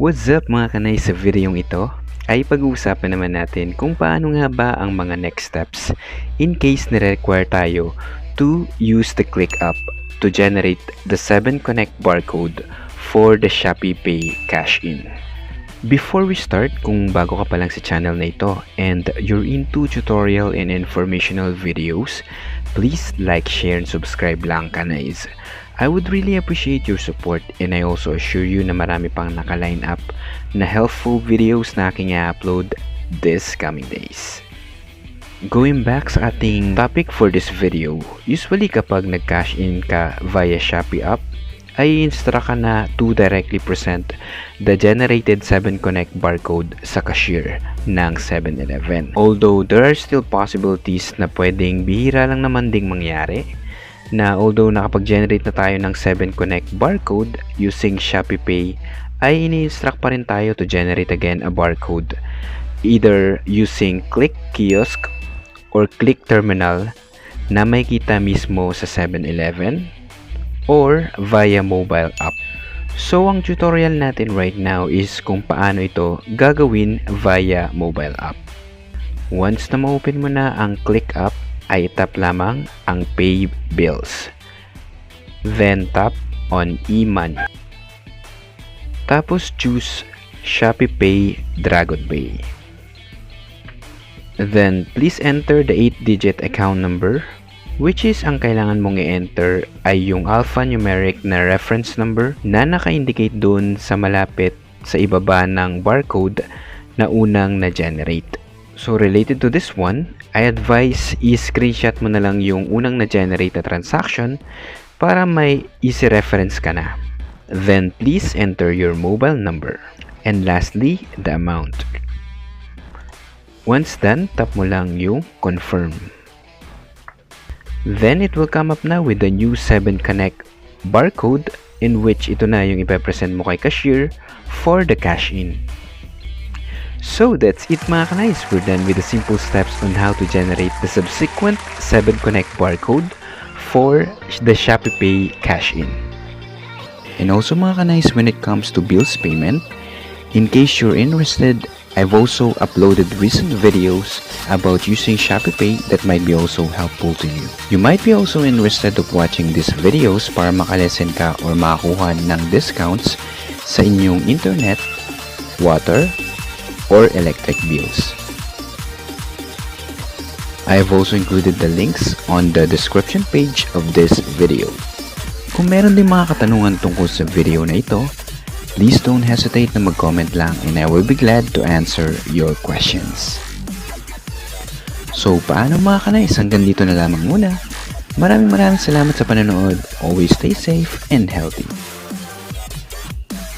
What's up mga kanay, sa videong ito ay pag-uusapan naman natin kung paano nga ba ang mga next steps in case nire-require tayo to use the cliqq app to generate the 7 Connect barcode for the Shopee Pay cash-in. Before we start, kung bago ka pa lang sa channel na ito and you're into tutorial and informational videos, please like, share, and subscribe lang kanays. I would really appreciate your support and I also assure you na marami pang naka-line up na helpful videos na aking i-upload this coming days. Going back sa ating topic for this video, usually kapag nag-cash in ka via Shopee app, ay instruct ka na to directly present the generated 7 Connect barcode sa cashier ng 7-Eleven. Although there are still possibilities na pwedeng bihira lang naman ding mangyari, na although nakapag-generate na tayo ng 7 Connect barcode using Shopee Pay, ay ini-instruct pa rin tayo to generate again a barcode either using cliqq kiosk or cliqq terminal na makikita mismo sa 7-Eleven or via mobile app. So ang tutorial natin right now is kung paano ito gagawin via mobile app. Once na ma-open mo na ang cliqq app, ay tap lamang ang Pay Bills. Then tap on e-money. Tapos choose Shopee Pay Dragon Pay. Then please enter the 8-digit account number, which is ang kailangan mong i-enter ay yung alphanumeric na reference number na naka-indicate doon sa malapit sa ibaba ng barcode na unang na-generate. So related to this one, I advise i-screenshot mo na lang yung unang na-generate na transaction para may easy reference ka na. Then please enter your mobile number. And lastly, the amount. Once done, tap mo lang yung confirm. Then it will come up now with the new 7 Connect barcode in which ito na yung ipapresent mo kay cashier for the cash-in. So that's it mga kanays, we're done with the simple steps on how to generate the subsequent 7 Connect barcode for the Shopee Pay cash-in. And also mga kanays, when it comes to bills payment, in case you're interested, I've also uploaded recent videos about using Shopee Pay that might be also helpful to you. You might be also interested of watching these videos para makalesen ka or makakuha ng discounts sa inyong internet, water, or electric bills. I have also included the links on the description page of this video. Kung meron din mga katanungan tungkol sa video na ito, please don't hesitate na mag-comment lang and I will be glad to answer your questions. So paano mga kanays, hanggang dito na lamang muna. Maraming salamat sa panonood. Always stay safe and healthy.